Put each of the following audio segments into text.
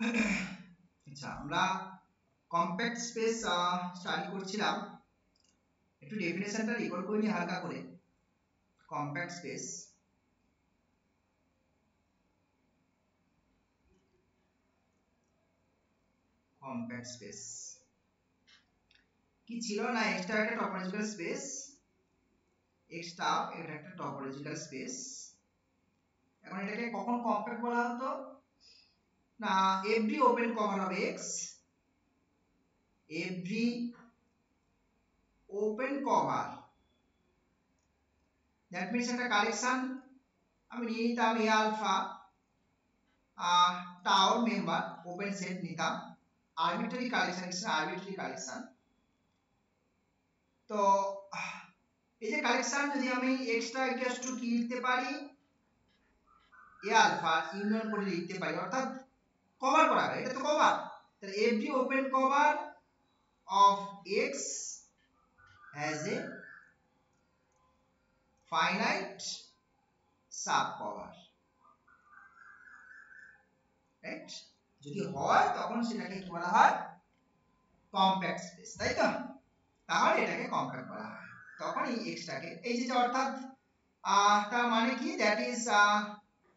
আচ্ছা, আমরা compact space study করছিলাম। একটু ডেফিনেশনটা রিকল করে নিই হালকা করে। কম্প্যাক্ট স্পেস, কম্প্যাক্ট স্পেস কি ছিল না, এক্সট্রা একটা টপোলজিক্যাল স্পেস, এক্সট্রা এটা একটা টপোলজিক্যাল স্পেস। এখন এটাকে কখন কম্প্যাক্ট বলা হতো না, every open cover of x, every open cover, that means একটা কালেকশন আমি নিয়ে নিতাম এ আলফা টাউর মেম্বার ওপেন সেট নিতাম, আরবিট্রারি কালেকশন, আরবিট্রারি কালেকশন। তো এই যে কালেকশন যদি আমি এক্সট্রা ইকুয়ালস টু কি লিখতে পারি, এ আলফা ইউনিয়ন করে লিখতে পারি, অর্থাৎ কভার করা হয়, এটা তো কভার। তাহলে every open cover of x has a finite sub cover, right? যদি হয় তখন সেটাকে কি বলা হয়, কম্প্যাক্ট স্পেস, তাই তো? তাহলে এটাকে কম্প্যাক্ট বলা হয়। তখন এই এক্সটাকে এই যে অর্থাৎ তার মানে কি, দ্যাট ইজ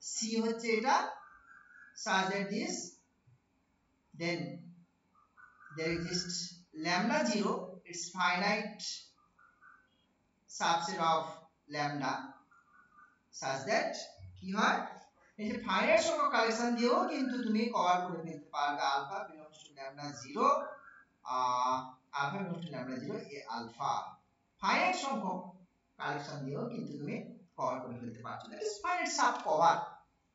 সি হচ্ছে এটা, such that this then there exists lambda 0, it's finite subset of lambda, such that কি হয়, এই যে ফাইনাইট সংখ্যক কালেকশন দিয়েও কিন্তু তুমি কভার করে ফেলতে পারবে alpha belongs to lambda 0, alpha belongs to lambda 0 এ আলফা, ফাইনাইট সংখ্যক কালেকশন দিয়েও কিন্তু তুমি কভার করে ফেলতে পারছো, that is finite subcover.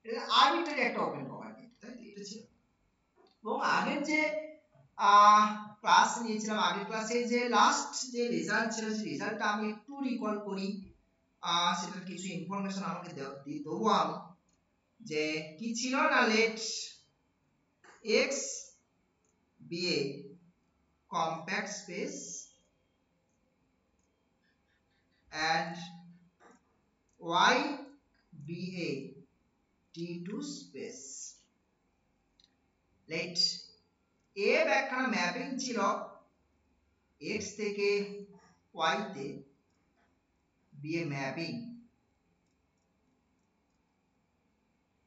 এটা আরবিট্রারি একটা ওপেন কভার কিন্তু, তাই তো? এটা ছিল। এবং আগের যে ক্লাস নিয়েছিলাম, আগের ক্লাসে যে লাস্ট যে রেজাল্ট ছিল, সেই রেজাল্টটা আমি একটু রিকল করি, সেটার কিছু ইনফরমেশন আমাকে দেবো আমি, যে কি ছিল না, let x be a compact space and y be a T2 space. Let a ব্যাখ্যার ম্যাপিং ছিল x থেকে y তে, be a mapping,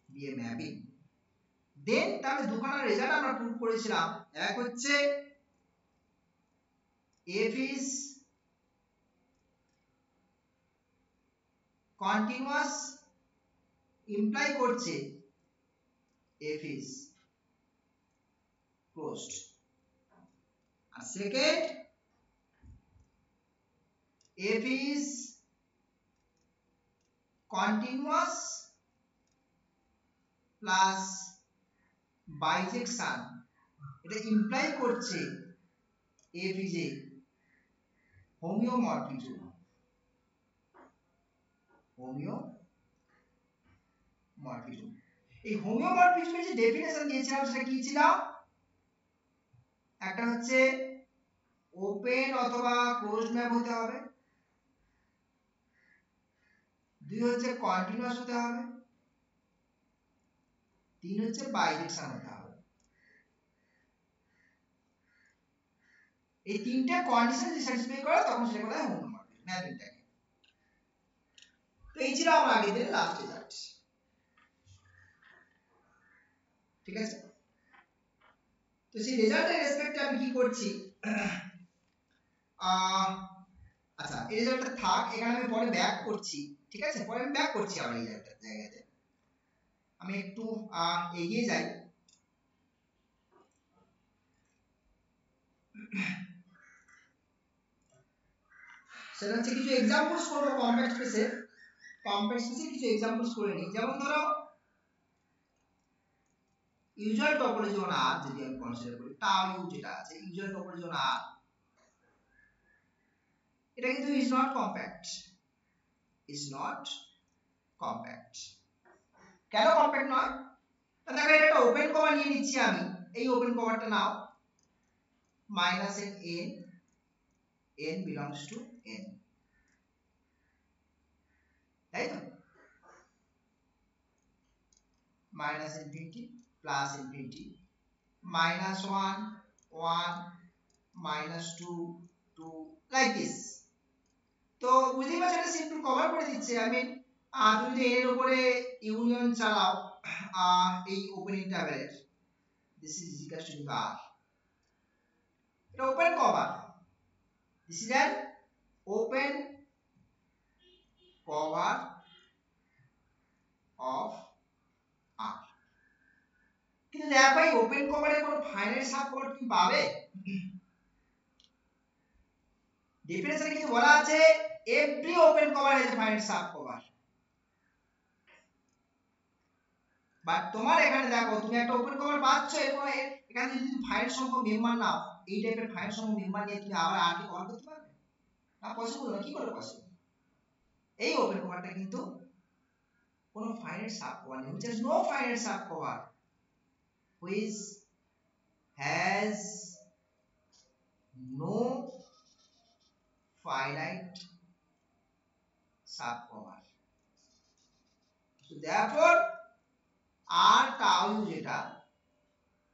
be a mapping. দেন তাহলে দুখানা রেজাল্ট আমরা প্রুভ করেছিলাম। এক হচ্ছে f is continuous ইমপ্লাই করছে f is closed, আর second f is continuous plus bijection, এটা ইমপ্লাই করছে f is a হোমিওমরফিজম, হোমিওমরফিজম। এই হোমিওমরফিজমের যে ডেফিনেশন দিয়েছিলাম সেটা কি ছিল, একটা হচ্ছে ওপেন অথবা ক্লোজড ম্যাপ হতে হবে, দুই হচ্ছে কন্টিনিউয়াস হতে হবে, তিন হচ্ছে বাইজেকশন হতে হবে। এই তিনটা কন্ডিশন যদি স্যাটিসফাই করে তখন সেটা বলা হয় হোমিওমরফিজম ম্যাপিংটাকে। তো এই ছিল আমার আগের দিনের লাস্ট রেজাল্ট, ঠিক আছে? তো সেই রেজাল্টের রেসপেক্টে আমি কি করছি, আচ্ছা এই রেজাল্টটা থাক, এখানে আমি পরে ব্যাক করছি, ঠিক আছে? পরে আমি ব্যাক করছি আবার এই জায়গাতে। আমি একটু এগিয়ে যাই। সেটা হচ্ছে কিছু এক্সাম্পলস করব কম্প্যাক্ট স্পেসে, কম্প্যাক্ট স্পেসে কিছু এক্সাম্পলস করে নিই। যেমন ধরো ইউজুয়াল টপোলজি অন আর যদি আমি কনসিডার করি, টাও ইউ যেটা আছে ইউজুয়াল টপোলজি অন আর, এটা কিন্তু is not compact, is not compact. কেন কম্প্যাক্ট নয়? দেখো এটা একটা ওপেন কভার নিয়ে নিচ্ছি আমি, এই ওপেন কভারটা নাও, minus n n, n belongs to n, তাই তো? Minus infinity plus infinity -1 1 -2 2 like this। তো বুঝতেই পারছো এটা সিম্পল কভার করে দিচ্ছে। আই মিন তুমি যদি এর উপরে ইউনিয়ন চালাও এই ওপেন ইন্টারভ্যালের, this is equal to r, এটা open cover, this is an open cover of r। কিন্তু দেখো এই ওপেন কভারে কোনো ফাইনাইট সাব কভার তুমি পাবে? ডেফিনেশনে কিন্তু বলা আছে every open cover has a finite sub cover. But তোমার এখানে দেখো তুমি একটা ওপেন কভার পাচ্ছ, এবং এখানে যদি তুমি ফাইনাইট সংখ্যক মেম্বার নাও, এই টাইপের ফাইনাইট সংখ্যক মেম্বার নিয়ে তুমি আবার আর কে কভার করতে পারবে না? পসিবল না। কি করে পসিবল? এই ওপেন কভারটা কিন্তু কোনো ফাইনাইট সাব কভার নেই, which has no finite sub cover, which has no finite sub cover। So therefore r tau u যেটা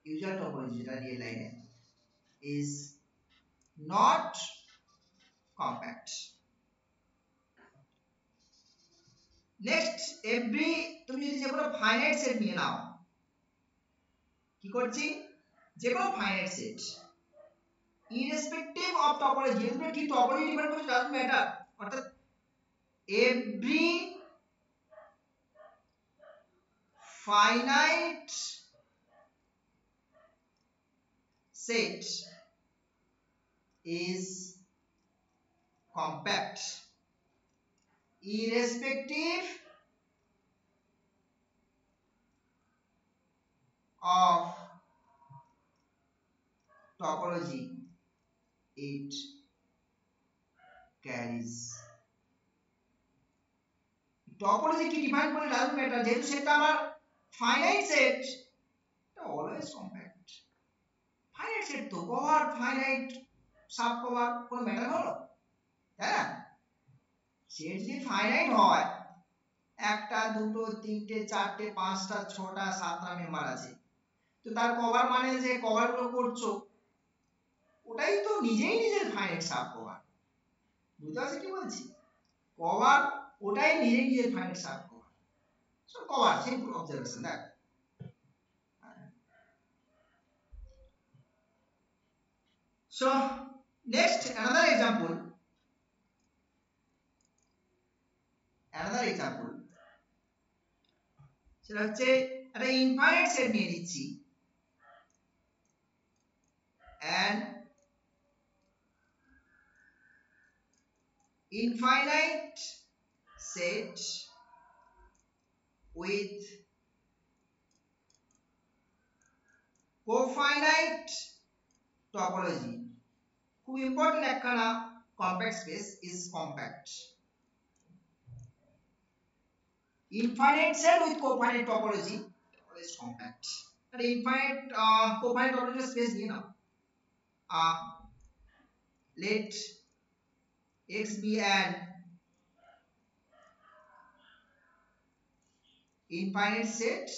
usual topology যেটা রিয়েল লাইনে is not compact। Next every, তুমি যদি যে কোনো ফাইনাইট সেট নিয়ে নাও, কি করছি, যে কোনো finite set irrespective of topology, তুমি কি টপোলজি ডিফাইন করছো ডাজন্ট ম্যাটার, অর্থাৎ every finite set is compact irrespective of topology it carries। Topology কি ডিফাইন করে ডাজন্ট ম্যাটার, যেহেতু সেটা আমার ফাইনাইট সেট, এটা অলওয়েজ কম্প্যাক্ট। ফাইনাইট সেট তো কভার, ফাইনাইট সাব কভার কোনো ম্যাটার হলো, তাই না? সেট যদি ফাইনাইট হয়, একটা দুটো তিনটে চারটে পাঁচটা ছটা সাতটা মেম্বার আছে, তো তার কভার মানে যে কভার গুলো করছো ওটাই তো নিজেই নিজের ফাইনাইট সাব কভার। বুঝতে পারছো কি বলছি? কভার ওটাই নিজেই নিজের finite sub cover. So cover simple observation. দেখ so next another example সেটা হচ্ছে একটা ইনফাইনাইট সেট নিয়ে নিচ্ছি, and infinite set with cofinite topology। খুব ইম্পর্টেন্ট একখানা compact space is compact। infinite set with cofinite topology is compact। একটা infinite cofinite topology space নিয়ে নাও, let x be an infinite set,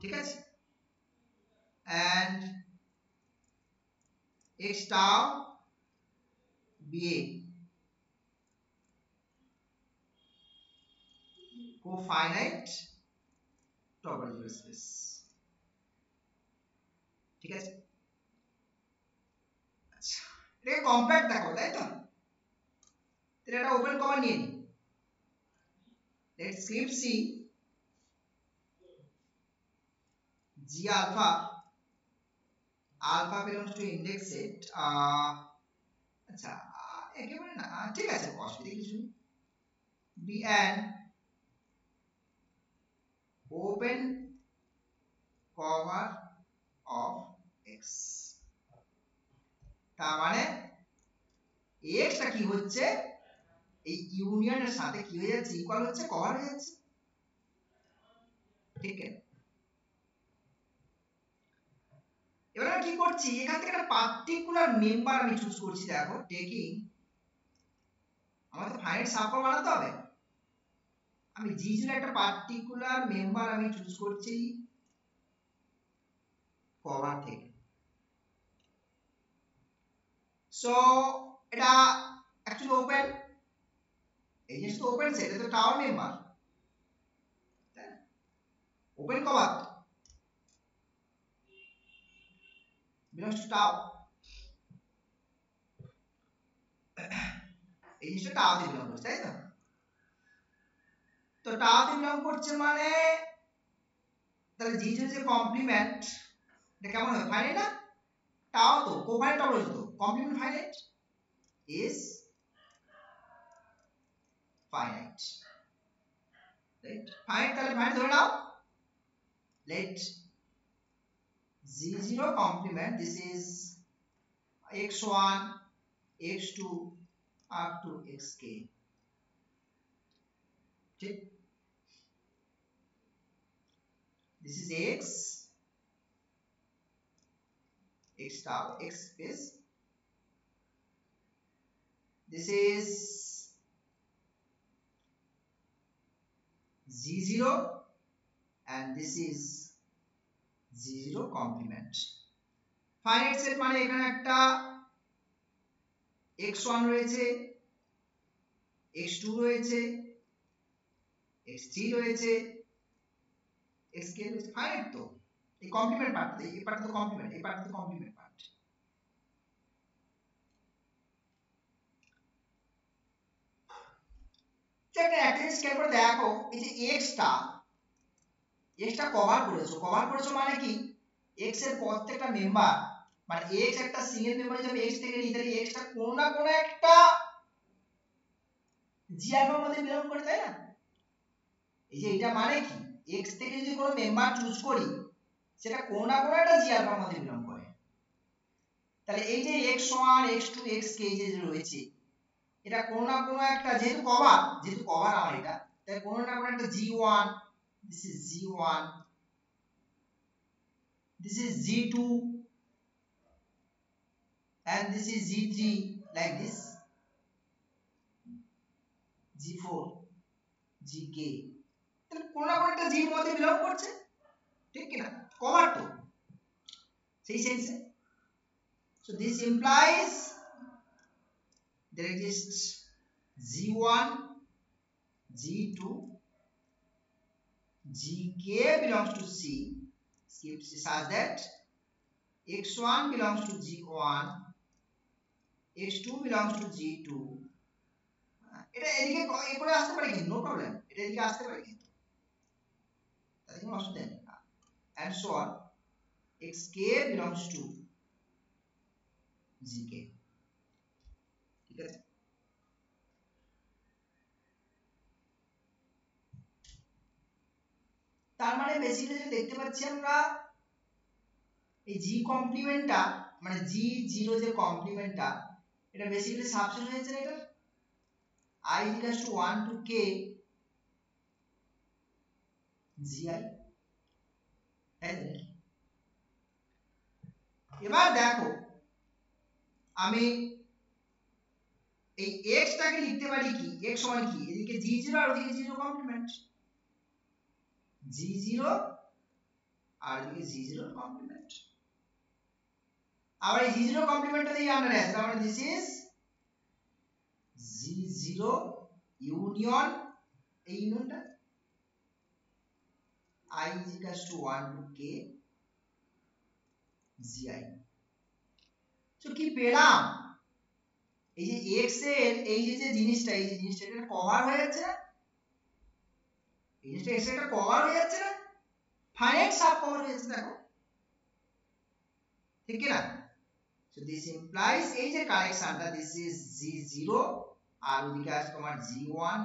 ঠিক আছে, and x tau be a cofinite topological space। ঠিক আছে, আচ্ছা এটা কম্প্যাক্ট দেখো, তাই তো? তাহলে এটা ওপেন কভার নিয়ে নি, let's script C g alpha belongs to index set। আচ্ছা একেবারে না, ঠিক আছে অসুবিধা কিছু নেই। be an open cover of x, তার মানে x টা কি হচ্ছে, এই ইউনিয়নের সাথে কি হয়ে যাচ্ছে, ইকুয়াল হচ্ছে, কভার হয়ে যাচ্ছে, ঠিক আছে? এবার আমি কি করছি, এখান থেকে একটা পার্টিকুলার মেম্বার আমি চুজ করছি। দেখো টেকিং, আমাদের ফাইনাইট সাব কভার বানাতে হবে, আমি G0 একটা পার্টিকুলার মেম্বার আমি চুজ করছি কভার থেকে। সো এটা অ্যাকচুয়ালি ওপেন, এই জিনিসটা ওপেন সেট, এটা তো tower member, open cover belongs to টাও, এই জিনিসটা টাওতে বিলং করছে, তাই তো? তো টাওতে বিলং করছে মানে তাহলে G0 যে কমপ্লিমেন্ট এটা কেমন হবে, ফাইনাইট না? টাও তো কোফাইনাইট টপোলজি, তো complement finite is finite, right? Finite তাহলে ফাইনাইট ধরে নাও, let G0 complement, this is x1 x2 up to xk, ঠিক? This is x tau, x space, this is G0 and this is G0 complement. Finite set মানে এখানে একটা x1 রয়েছে, x2 রয়েছে, x3 রয়েছে, xk রয়েছে, ফাইনাইট তো। এই কমপ্লিমেন্ট পার্ট, এই পার্ট তো কমপ্লিমেন্ট, এই পার্ট তো কমপ্লিমেন্ট পার্ট। একটা জিনিস খেয়াল করে দেখো, এই যে x টা কভার করেছো মানে কি, x এর প্রত্যেকটা মেম্বার, মানে x একটা সিঙ্গেল মেম্বার যদি আমি x থেকে নিই, তাহলে x টা কোনো না কোনো একটা জি আলফার মধ্যে বিলং করে, তাই না? এই যে এটা মানে কি, x থেকে যদি কোনো মেম্বার চুজ করি, সেটা কোনো না কোনো একটা জি আলফার মধ্যে বিলং করে। তাহলে এই যে x1 x2 xk যে রয়েছে, এটা কোনো না কোনো একটা, যেহেতু কভার আমার এটা, তাই কোনো না কোনো একটা G1, this is G1, this is G2 and this is G3, like this, G4 Gk, তাহলে কোনো না কোনো একটা জি এর মধ্যে বিলং করছে, ঠিক কি না? কভার তো সেই সেন্সে। So this implies there exists G1 G2 Gk belongs to C such that x1 belongs to G1, x2 belongs to G2, এটা এদিকে এ করে আসতে পারে কিন্তু, নো প্রবলেম, এটা এদিকে আসতে পারে কিন্তু, তাই কোনো অসুবিধা নেই, and so on, xk belongs to Gk, ঠিক আছে? তার মানে বেসিক্যালি যেটা দেখতে পাচ্ছি আমরা, এই জি কমপ্লিমেন্টটা মানে G0 যে কমপ্লিমেন্টটা, এটা বেসিক্যালি সাবসেট হয়েছে না, এটা I equals to 1 to k gi, তাই তো? এবার দেখো আমি এই x টাকে লিখতে পারি কি, x সমান কি, এদিকে G0 আর ওদিকে G0 কমপ্লিমেন্ট, G0 আর এদিকে G0 কমপ্লিমেন্ট, আবার এই G0 কমপ্লিমেন্টটা দিয়ে আন্ডারে আছে, তার মানে দিস ইজ G0 ইউনিয়ন, এই ইউনিয়নটা I is equals to 1 to k gi. So কি পেলাম, এই যে x এর এই যে জিনিসটা, এই যে জিনিসটা এটা কভার হয়ে যাচ্ছে না, এই জিনিসটা x এর একটা কভার হয়ে যাচ্ছে না, ফাইনাইট সাব কভার হয়ে যাচ্ছে, দেখো ঠিক কি না? So this implies এই যে কালেকশনটা, this is G0 আর ওদিকে আছে তোমার G1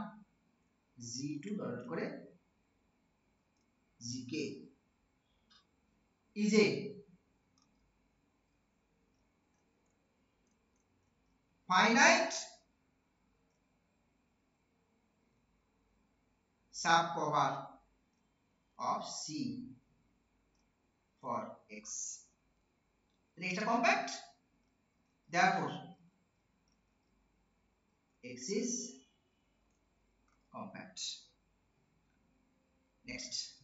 G2 ডট করে Gk is a finite subcover of C for X. It's a compact, therefore X is compact. next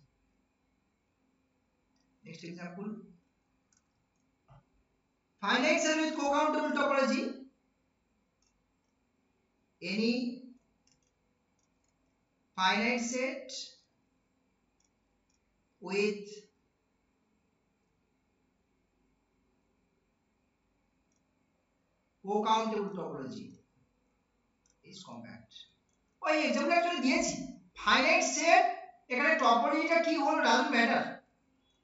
example, finite set with co-countable topology. Any finite set with co-countable topology is compact. ওই example actually দিয়েছি finite set এখানে টপোলজিটা কি হলো doesn't matter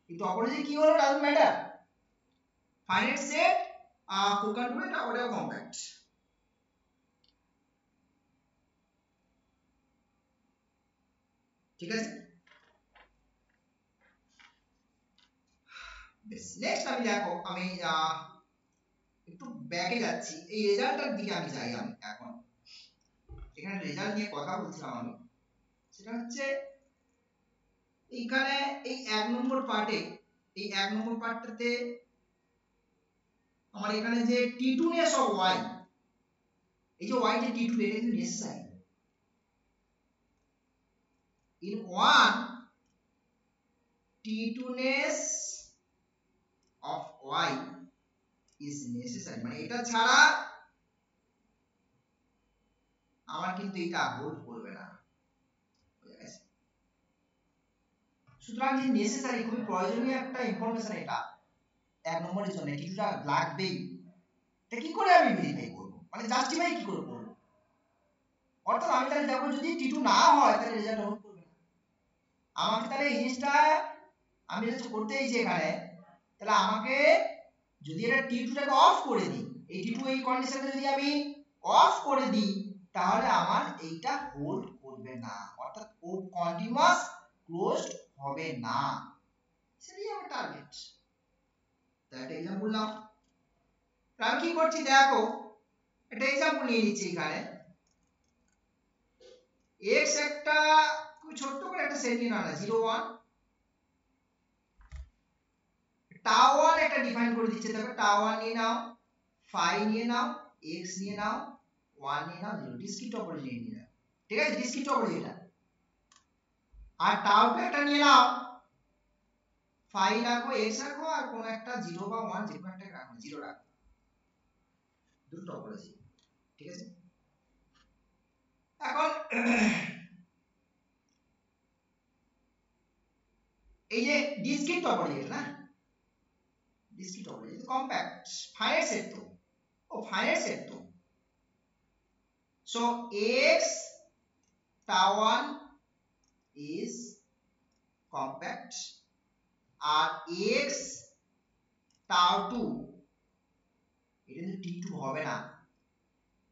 এই topology কি হলো doesn't matter finite set co-countable এটা ওটা কম্প্যাক্ট ঠিক আছে বেশ নেক্সট আমি দেখো আমি একটু ব্যাকে যাচ্ছি এই রেজাল্টটার দিকে আমি যাই আমি এখন এখানে রেজাল্ট নিয়ে কথা বলছিলাম আমি সেটা হচ্ছে এইখানে এই এক নম্বর পার্টটাতে আমার এখানে যে t2ness of y এই যে y যে t2 এটা কিন্তু necessary in 1 t2ness of y is necessary মানে এটা ছাড়া আমার কিন্তু এটা হোল্ড করবে না সুতরাং যে নেসেসারি খুবই প্রয়োজনীয় একটা ইনফরমেশন এটা এক নম্বরের জন্য কিছুটা লাগবেই এটা কি করে আমি ভেরিফাই করব মানে জাস্টিফাই কি করে করব অর্থাৎ আমি তাহলে দেখো যদি t2 না হয় তাহলে রেজাল্ট হোল্ড করবে না আমাকে তাহলে এই জিনিসটা আমি যেটা করতে চাইছি এখানে তাহলে আমাকে যদি এটা t2 টাকে অফ করে দিই এই t2 এই কন্ডিশনটা যদি আমি অফ করে দিই তাহলে আমার এইটা হোল্ড করবে না অর্থাৎ ও কন্টিনিউয়াস ক্লোজড হবে না সেটাই আমার টার্গেট একটা एग्जांपल নাও আমি কি করছি দেখো একটা एग्जांपल নিয়ে নিচ্ছি এখানে x একটা খুব ছোট করে একটা সেট নিয়ে নাও 0 1 tau 1 একটা ডিফাইন করে দিচ্ছে দেখো tau 1 নিয়ে নাও phi নিয়ে নাও x নিয়ে নাও 1 নিয়ে নাও 0 ডিসক্রিট টপোলজি নিয়ে নাও ঠিক আছে ডিসক্রিট টপোলজি এটা আর tau টা একটা নিয়ে নাও phi রাখো x রাখো আর কোন একটা 0 বা 1 যে কোনো একটা রাখো 0 রাখো দুটো টপোলজি ঠিক আছে এখন এই যে ডিসক্রিট টপোলজি এটা না ডিসক্রিট টপোলজি তো কম্প্যাক্ট ফাইনাইট সেট তো ও ফাইনাইট সেট তো so x tau 1 is compact আর x tau 2 এটা কিন্তু t2 হবে না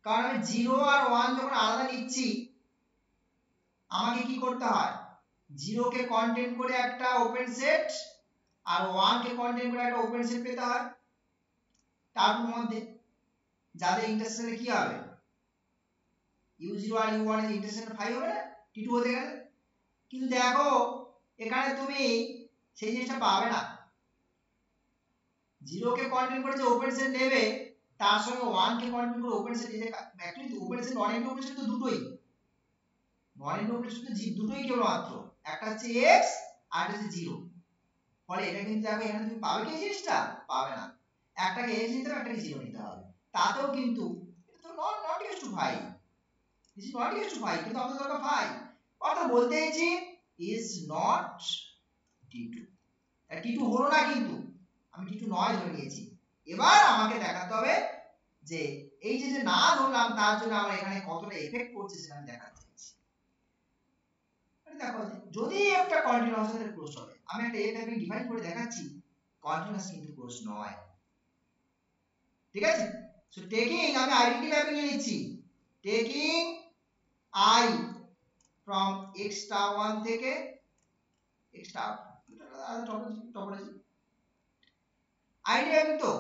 কারণ আমি 0 আর 1 যখন আলাদা নিচ্ছি আমাকে কি করতে হয় 0 কে কন্টেন্ট করে একটা ওপেন সেট আর 1 কে কন্টেন্ট করে একটা ওপেন সেট পেতে হয় তার মধ্যে যাদের ইন্টারসেকশনে কি হবে u0 আর u1 এর ইন্টারসেকশন 5 হবে না t2 হতে গেলে কিন্তু দেখো এখানে তুমি সেই জিনিসটা পাবে না 0 কে কন্টেন্ট করে যে ওপেন সেট নেবে তার সঙ্গে 1 কে কন্টেন্ট করে ওপেন সেট দিতে actually open set non and open set তো দুটোই নন এন্ড ওপেন সেট তো দুটোই কেবল মাত্র একটা হচ্ছে x আর একটা হচ্ছে 0 ফলে এটা কিন্তু দেখো এখানে তুমি পাবে কি জিনিসটা পাবে না একটাকে x নিতে হবে একটাকে 0 নিতে হবে তাতেও কিন্তু এটা তো not equal to 5 this is not equal to 5 কিন্তু আমাদের দরকার 5 অর্থাৎ বলতে চাইছি is not t2 t2 হলো না কিন্তু আমি t2 নয় ধরে নিয়েছি এবার আমাকে দেখাতে হবে যে এই যে না ধরলাম তার জন্য আমার এখানে কতটা এফেক্ট পড়ছে সেটা আমি দেখাতে চাইছি মানে দেখো যদি একটা কন্টিনিউয়াস এর ক্লোজ হবে আমি একটা a টাইপের ডিফাইন করে দেখাচ্ছি কন্টিনিউয়াস কিন্তু ক্লোজ নয় ঠিক আছে সো টেকিং আমি আইডেন্টি ম্যাপিং নিয়ে নিচ্ছি taking I from x tau 1 থেকে x tau topology ID mapping তো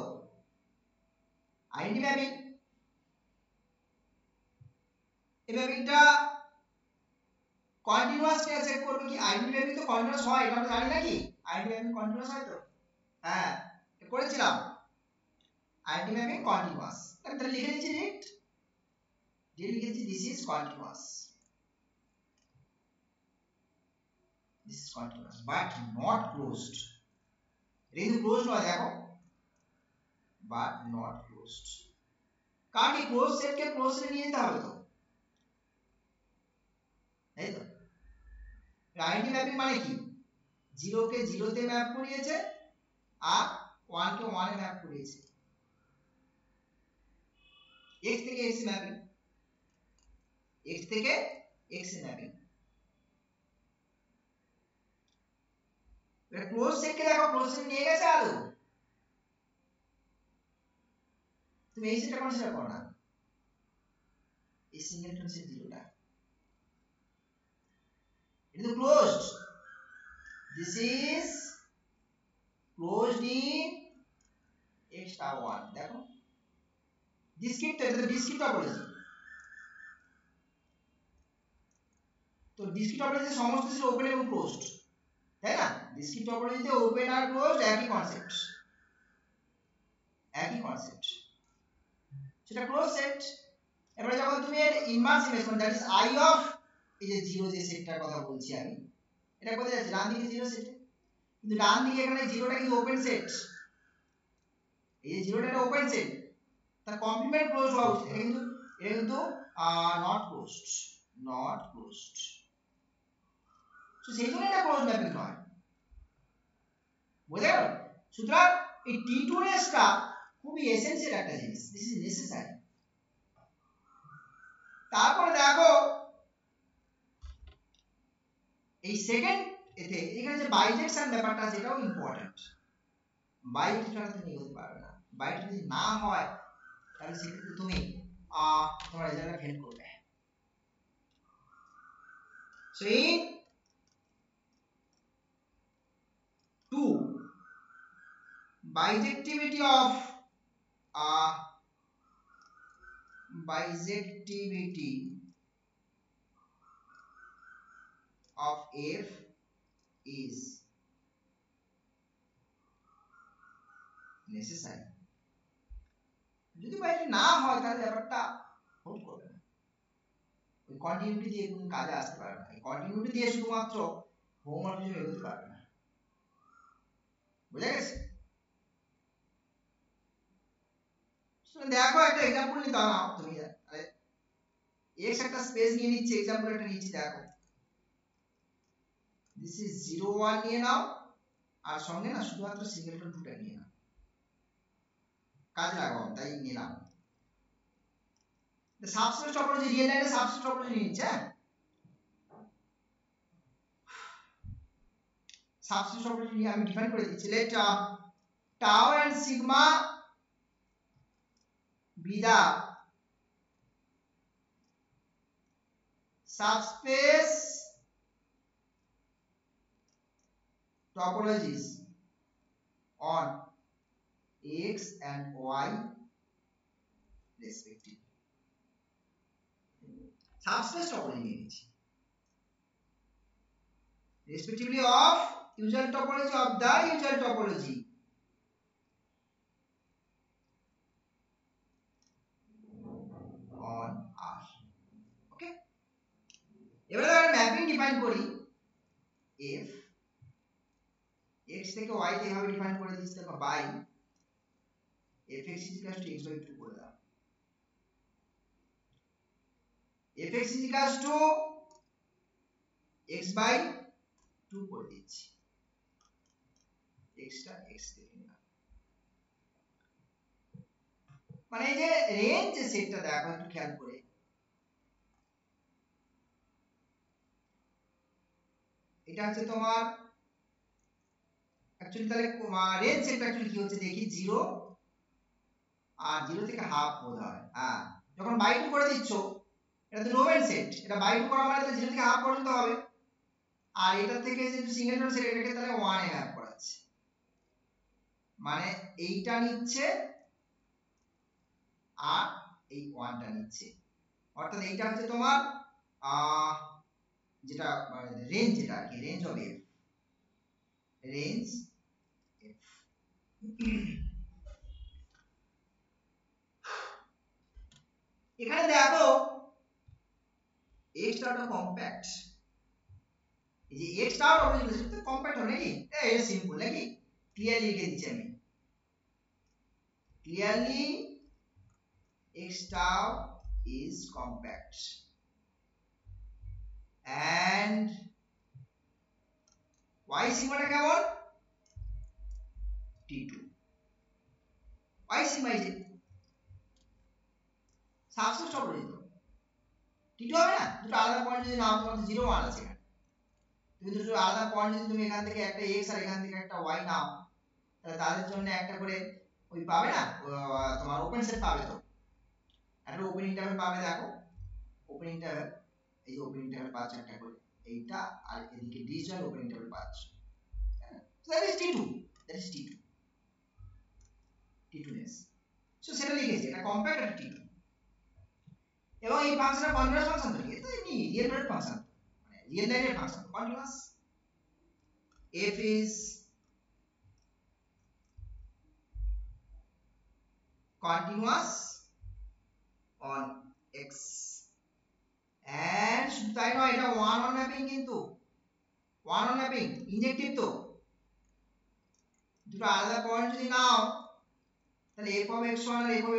আইডি ম্যাপিং এই ম্যাপিংটা কন্টিনিউয়াস কে চেক করবে কি আইডি ম্যাপিং তো কন্টিনিউয়াস হয় এটা আমরা জানি নাকি আইডি ম্যাপিং কন্টিনিউয়াস হয় তো হ্যাঁ করেছিলাম আইডি ম্যাপিং কন্টিনিউয়াস আমি তাহলে লিখে দিচ্ছি লিখেছি this is continuous this is continuous but not closed এটা কিন্তু ক্লোজ নয় দেখো but not closed কারণ কি ক্লোজ সেটকে ক্লোজ সেটে নিয়ে যেতে হবে তো তাই তো আইডেন্টি ম্যাপিং মানে কি 0 কে 0 তে ম্যাপ করিয়েছে আর 1 কে 1 এ ম্যাপ করিয়েছে x থেকে x ম্যাপিং x থেকে x এ ম্যাপিং এটা ক্লোজ সেটকে দেখো ক্লোজ সেট নিয়ে গেছে আলো তুমি এই সেটটা কনসিডার করো না এই সিঙ্গেলটন সেট 0টা it is closed this is closed in x star 1 দেখো ডিসক্রিট এটা তো ডিসক্রিট টপোলজি তো ডিসক্রিট টপোলজিতে সমস্ত সেট ওপেন এবং ক্লোজড তাই না ডিসক্রিট টপোলজিতে ওপেন আর ক্লোজড একই কনসেপ্ট সেটা ক্লোজ সেট এবারে যখন তুমি এর ইনভার্স ইমেজ মানে দ্যাট ইজ আই অফ এই যে 0 যে সেটটার কথা বলছি আমি এটা কোথায় যাচ্ছে ডান দিকে 0 সেটে কিন্তু ডান দিকে এখানে 0টা কিন্তু ওপেন সেট এই যে 0টা একটা ওপেন সেট তার কমপ্লিমেন্ট ক্লোজ হওয়া উচিত এটা কিন্তু নট ক্লোজড সো সেই জন্য এটা ক্লোজ ম্যাপিং নয় বুঝে গেল সুতরাং এই টি2নেসটা খুবই এসেনশিয়াল একটা জিনিস দিস ইজ নেসেসারি তারপরে দেখো এই সেকেন্ড এতে এখানে যে বাইজেকশন ব্যাপারটা যেটাও ইম্পর্টেন্ট বাইজেকশন ছাড়া তুমি এগোতে পারবে না বাইট যদি না হয় তাহলে সেক্ষেত্রে তুমি তোমার রেজাল্টটা ফেল করবে so in 2 bijectivity of f is necessary যদি বাইরে না হয় তাহলে ব্যাপারটা হোল্ড করবে না ওই কন্টিনিউটি দিয়ে কোনো কাজে আসতে পারবে না এই কন্টিনিউটি দিয়ে শুধুমাত্র হোমওয়ার্ক হিসেবে এগোতে পারবে না বুঝা গেছে দেখো একটা एग्जांपल নিতে নাও তুমি আরে x একটা স্পেস নিয়ে নিচ্ছে एग्जांपल একটা নিচ্ছি দেখো দিস ইজ 0 1 নিয়ে নাও আর সঙ্গে না শুধুমাত্র সিঙ্গেলটন 2টা নিয়ে নাও কাজে লাগাও তাই নিলাম the subspace topology real line subspace topology নিচ্ছে subspace topology নিয়ে আমি ডিফাইন করে দিচ্ছি let tau and sigma be the subspace topologies on x and y respectively subspace topology নিয়ে নিচ্ছি respectively of usual topology of the usual topology on R okay এবারে আমরা mapping define করি f x থেকে y তে এভাবে define করে দিচ্ছি দেখো বাই fx x by 2 করে দাও fx x by 2 করে দিচ্ছি x টা x থেকে নিলাম মানে এই যে রেঞ্জ যে সেটটা দেখো একটু খেয়াল করে এটা হচ্ছে তোমার অ্যাকচুয়ালি তাহলে রেঞ্জ সেটটা অ্যাকচুয়ালি কি হচ্ছে দেখি 0 আর 0 থেকে হাফ বোধ হয় হ্যাঁ যখন বাই 2 করে দিচ্ছ এটা তো ডোমেন সেট এটা বাই 2 করা মানে তো 0 থেকে হাফ পর্যন্ত হবে আর এটা থেকে যে সিঙ্গেলটন সেট এটাকে তাহলে 1 এ ম্যাপ করাচ্ছে মানে এইটা নিচ্ছে আর এই 1 টা নিচ্ছে অর্থাৎ এইটা হচ্ছে তোমার যেটা মানে রেঞ্জ যেটা আর কি range of f range f এখানে দেখো x টা কম্প্যাক্ট এই যে x টাও w চলে আসবে, তো কম্প্যাক্ট হবে নাকি? এটা সিম্পল নাকি? ক্লিয়ারলি লিখে দিচ্ছি আমি, clearly x tau is compact and y সিগমাটা কেমন? t2, y সিগমা এই যে সাবস্ক্রিপ্ট অপরিচিত t2 হবে না, দুটো আলাদা পয়েন্ট যদি নাও, তোমার 0 1 আছে এখানে, তুমি দুটো আলাদা পয়েন্ট যদি তুমি এখান থেকে একটা x আর এখান থেকে একটা y নাও, তাহলে তাদের জন্য একটা করে ওই পাবে না, তোমার ওপেন সেট পাবে, তো একটা ওপেন ইন্টারভ্যাল পাবে, দেখো ওপেন ইন্টারভ্যাল, এই যে ওপেন ইন্টারভ্যাল পাচ্ছ একটা করে, এইটা আর এদিকে ডিজিটাল ওপেন ইন্টারভ্যাল পাচ্ছ, so that is t2, that is t2, t2ness, so সেটা লিখেছি, এটা কম্প্যাক্ট আর t2, এবং এই ফাংশনটা কন্টিনিউয়াস ফাংশন, তো এটা এমনি রিয়েল ভ্যালুড ফাংশন, মানে রিয়েল লাইনের function, continuous, f is continuous on x and শুধু তাই নয়, এটা ওয়ান অন ম্যাপিং, কিন্তু ওয়ান অন ম্যাপিং ইনজেক্টিভ, তো দুটো আলাদা পয়েন্ট যদি নাও, তাহলে f of x1 R f of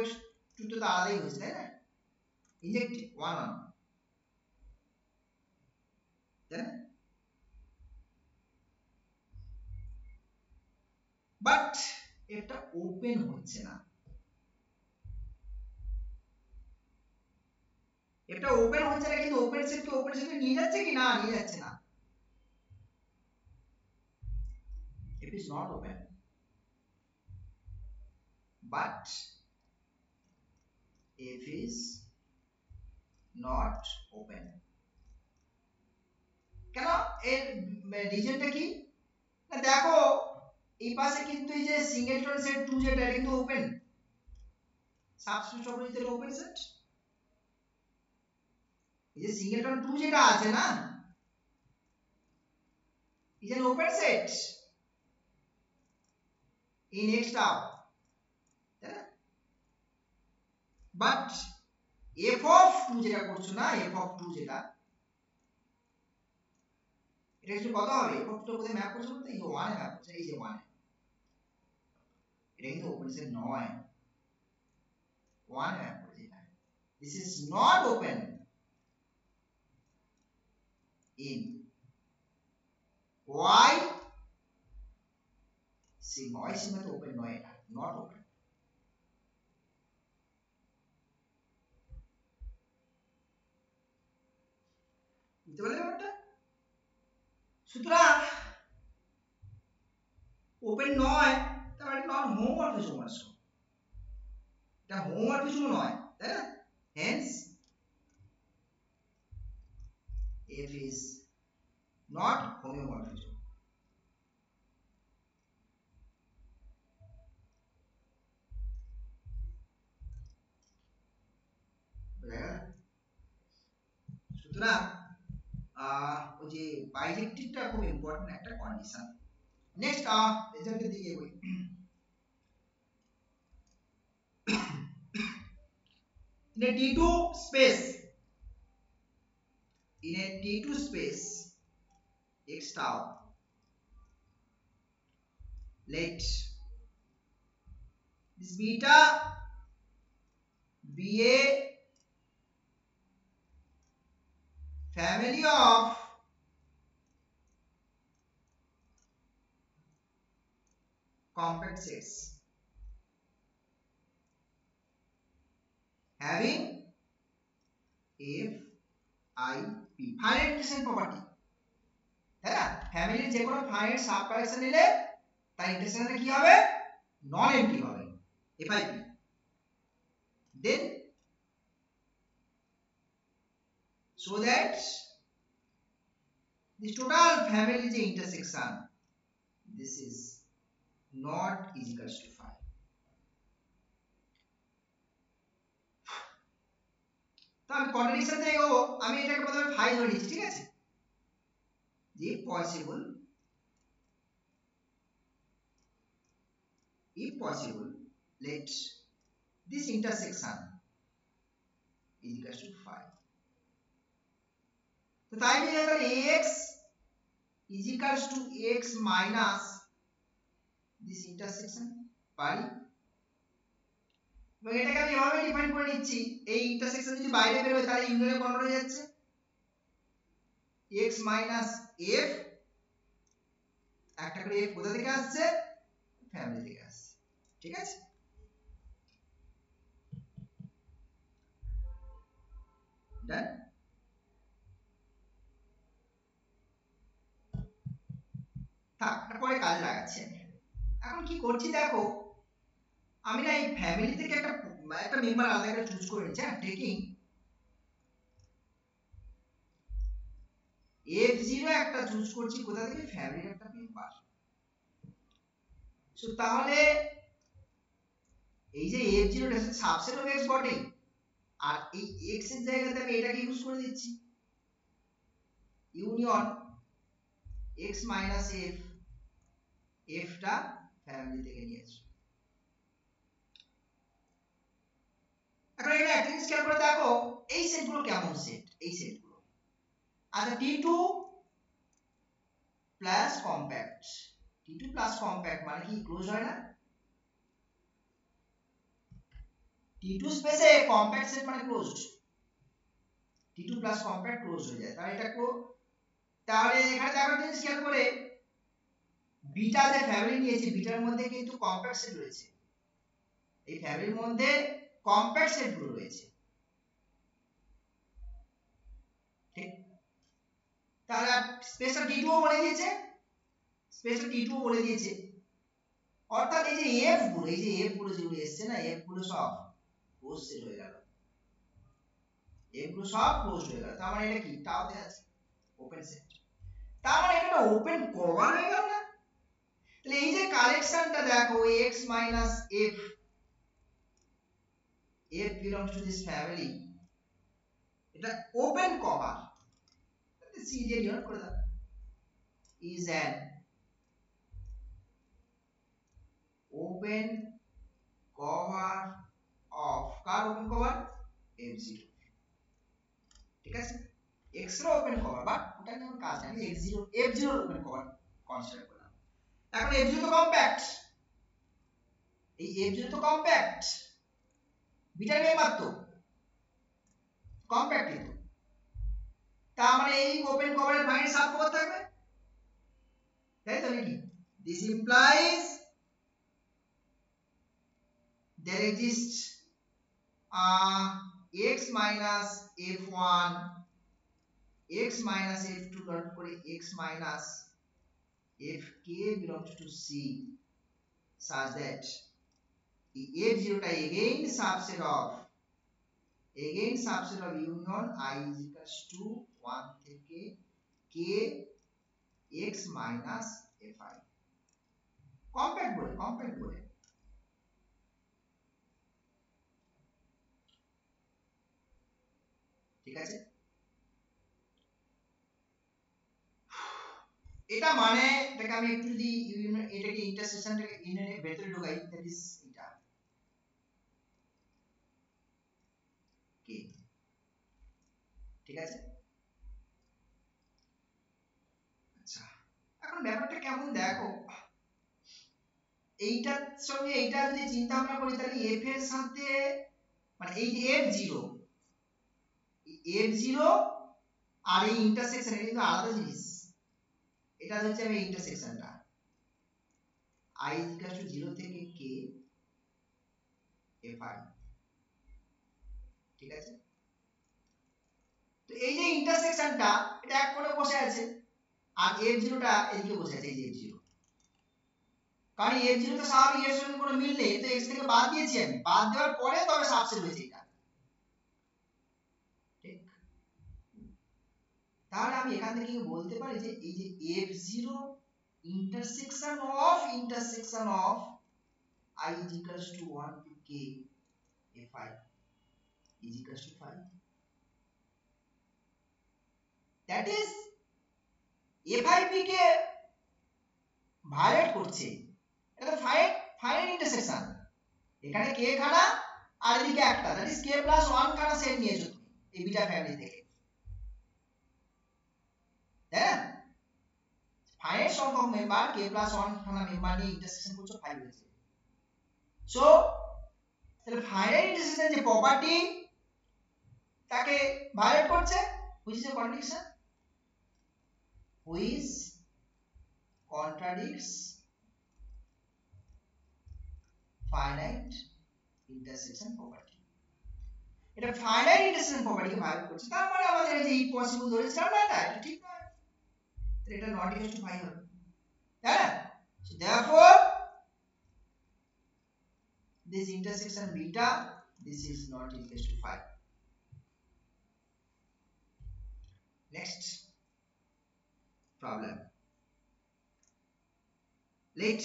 x2 তো আলাদাই হচ্ছে, তাই না? ইনজেক্টিভ ওয়ান অন, তাই না? বাট এটা ওপেন হচ্ছে না, এটা ওপেন হচ্ছে না, কিন্তু ওপেন সেটকে ওপেন সেটে নিয়ে যাচ্ছে কি না? নিয়ে যাচ্ছে না, it is not open, but f is not open, কেন? এর রিজনটা কি না, দেখো এই পাশে কিন্তু এই যে সিঙ্গেলটন সেট 2 যেটা, এটা কিন্তু ওপেন, সাবস্ক্রিপ্ট অপরিচিত ওপেন সেট, এই যে সিঙ্গেলটন 2 যেটা আছে না, is an open set in x tau, but f of 2 যেটা করছো না, f of 2 যেটা, এটা একটু কত হবে, f of 2 কোথায় ম্যাপ করছো বলতে, এই যে 1 এ ম্যাপ করছে, এই যে 1 এ, এটা কিন্তু ওপেন সেট নয়, 1 এ ম্যাপ করছে এটা, this is not open in y sigma, y sigma তো ওপেন নয়, এটা not open, বুঝতে পারলে ব্যাপারটা? সুতরাং ওপেন নয়, তার মানে নট হোমোমরফিজম আসো, এটা হোমোমরফিজম নয়, তাই না? hence f is not homeomorphism, সুতরাং ওই যে বাইজেক্টিভটা খুব ইম্পর্টেন্ট একটা কন্ডিশন। নেক্সট রেজাল্টের দিকে এগোই। in a t2 space, in a t2 space x tau, let this beta be a family of compact sets having f I p finite integration property, তাই না? ফ্যামিলির যে কোনো ফাইনাইট সাব কালেকশন নিলে তার ইন্টারসেকশনটা কি হবে? নন এমপ্টি হবে, FIP, then so that this total family যে intersection, this is not is equals to 5. তো আমি কন্ট্রাডিকশন থেকে এগোবো, আমি এটাকে প্রথমে 5 ধরে নিচ্ছি, ঠিক আছে? যে if possible let this intersection is equals to 5. তো তাই নিয়ে তাহলে x is equals to x minus this intersection পারি, এবং এটাকে আমি এভাবে ডিফাইন করে নিচ্ছি, এই ইন্টারসেকশন যদি বাইরে বের হয় তাহলে ইউনিয়নে কনভার্ট হয়ে যাচ্ছে x minus f, একটা করে f কোথা থেকে আসছে, ফ্যামিলি থেকে আসছে, ঠিক আছে। ডান। তারপরে কাজ লাগাচ্ছি আমি। এখন কি করছি দেখো, আমি না এই ফ্যামিলি থেকে একটা মেম্বার আলাদা করে চুজ করে নিচ্ছি, টেকিং f0 একটা চুজ করছি কোথা থেকে, ফ্যামিলির একটা মেম্বার। সো তাহলে এই যে f0 টা সাবসেট অফ x বটে, আর এই x এর জায়গাতে আমি এটাকে ইউজ করে দিচ্ছি, union x minus f, f টা ফ্যামিলি থেকে নিয়েছি। এখন এটা অ্যাটলিস্ট খেয়াল করে দেখো এই সেটগুলো কেমন সেট, এই সেটগুলো আচ্ছা t2 plus compact, t2 plus compact মানে কি ক্লোজ হয় না, t2 স্পেসে কম্প্যাক্ট সেট মানে closed, t2 plus compact close হয়ে যায়, তাহলে এটা ক্লোজ। তাহলে এখানে দেখো জিনিস খেয়াল করে, বিটা যে ফ্যামিলি নিয়েছি বিটার মধ্যে কিন্তু কম্প্যাক্ট সেট রয়েছে, এই ফ্যামিলির মধ্যে কম্প্যাক্ট সেটগুলো রয়েছে, ঠিক। তাহলে স্পেসটা t2 ও বলে দিয়েছে, স্পেসটা t2 ও বলে দিয়েছে, অর্থাৎ এই যে f গুলো, এই যে f গুলো যেগুলো এসেছে না, f গুলো সব ক্লোজ সেট হয়ে গেল, f গুলো সব ক্লোজ হয়ে গেল, তার মানে এটা কি টাওতে আছে ওপেন সেট, তার মানে এটা ওপেন কভার হয়ে গেল না। তাহলে এই যে কালেকশনটা দেখো x minus f, f belongs to this family, এটা ওপেন কভার, c দিয়ে ডিনোট করে দাও, is an open cover of, car open cover, f0, ঠিক আছে। x এর ওপেন কভার, বাট ওটা নিয়ে আমার কাজ নাই, আমি f0 এর ওপেন কভার কনসিডার করলাম। এখন f0 তো কম্প্যাক্ট, এই f0 তো কম্প্যাক্ট, বিটার মেম্বার তো কম্প্যাক্টই তো, তার মানে এই ওপেন কভারের বাইরে সাব কভার থাকবে, তাই তো নাকি? This implies there exists x minus f1 x minus f2 dot করে x minus fk belongs to c such that f0 টা again subset of union I is equals to 1 থেকে k x minus fi, compact বলে, ঠিক আছে। এটা মানে এটাকে আমি একটু যদি এটাকে ইন্টারসেকশনটাকে ইউনিয়নের ভেতরে ঢোকাই, দ্যাট ইজ এটা কে, ঠিক আছে। আচ্ছা এখন ব্যাপারটা কেমন দেখো, এইটার সঙ্গে এইটা যদি চিন্তা ভাবনা করি তাহলে f এর সাথে মানে এই যে f0 আর এই ইন্টারসেকশন এটা কিন্তু আলাদা জিনিস, এটা হচ্ছে আমি ইন্টারসেকশনটা I is equal to 0 থেকে k fi, ঠিক আছে। তো এই যে ইন্টারসেকশনটা এটা এক কোণে বসে আছে, আর f0 টা এদিকে বসে আছে, এই যে f0, কারণ f0 তো স্বাভাবিক এর সঙ্গে কোনো মিল নেই, তো x থেকে বাদ দিয়েছি, আমি বাদ দেওয়ার পরে তবে সাবসেট হয়েছে এটা, ঠিক। তাহলে আমি এখান থেকে বলতে পারি যে এই যে f0 intersection of I is equals to 1 to k fi is equals to 5, that is f5 কে ভায়োলেট করছে, এটা তো ফাইনাইট ইন্টারসেকশন, এখানে k খানা আর এদিকে একটা, দ্যাট ইজ k প্লাস 1 খানা সেট নিয়েছো তুমি এই বিটা ফ্যামিলি থেকে, তাই না? ফাইনাইট সংখ্যক মেম্বার k + 1 খানা মেম্বার নিয়ে ইন্টারসেকশন করছো 5 হয়েছে সো তাহলে ফাইনাইট ইন্টারসেকশন যে প্রপার্টি তাকে ভায়োলেট করছে which is a contradiction which contradicts finite intersection property এটা ফাইনাইট ইন্টারসেকশন প্রপার্টি কে ভায়োলেট করছে তার মানে আমাদের এই যে ইম্পসিবল ধরেছিলাম না এটা ঠিক নয় এটা নট ইকুয়াল টু 5 হবে তাই না so therefore this intersection beta this is not equal to 5 next problem let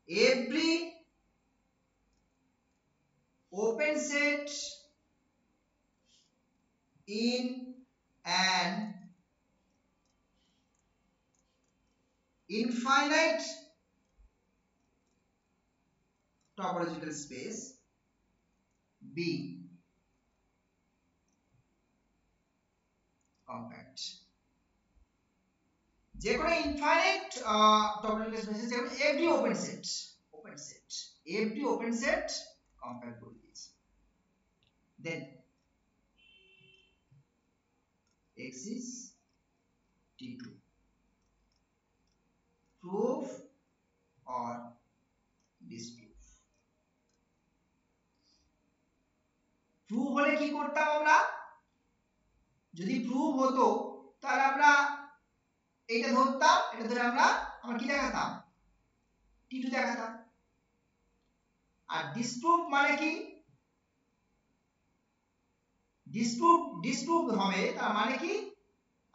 every open set in an infinite topological space B compact যে কোনো infinite topological space এ যেমন every open set every open set compact করে দিয়েছি then x is t2 proof or disprove proof হলে কি করতাম আমরা যদি proof হতো তাহলে আমরা এইটা ধরতাম এটা ধরে আমরা কি দেখাতাম t2 দেখাতাম আর disprove মানে কি disprove হবে তার মানে কি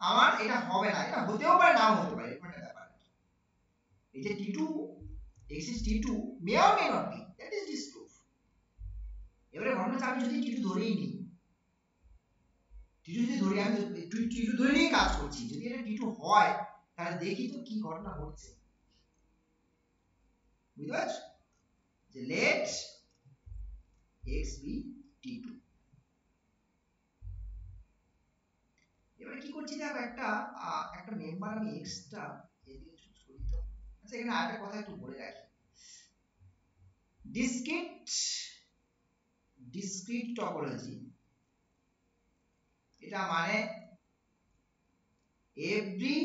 আমার এটা হবে না এটা হতেও পারে নাও হতে পারে এরকম একটা ব্যাপার এই যে t2 x is t2 may or may not be that is disprove এবারে ঘটনা হচ্ছে আমি যদি t2 ধরেই নিই t2 যদি ধরি আমি t2 ধরে নিয়ে কাজ করছি যদি এটা t2 হয় তাহলে দেখি তো কি ঘটনা ঘটছে বুঝতে পারছো যে let x be t2 এবারে কি করছি দেখো একটা মেম্বার আমি এক্সট্রা এদিকে চুজ করি তো আচ্ছা এখানে আরেকটা কথা একটু বলে রাখি discrete topology এটা মানে every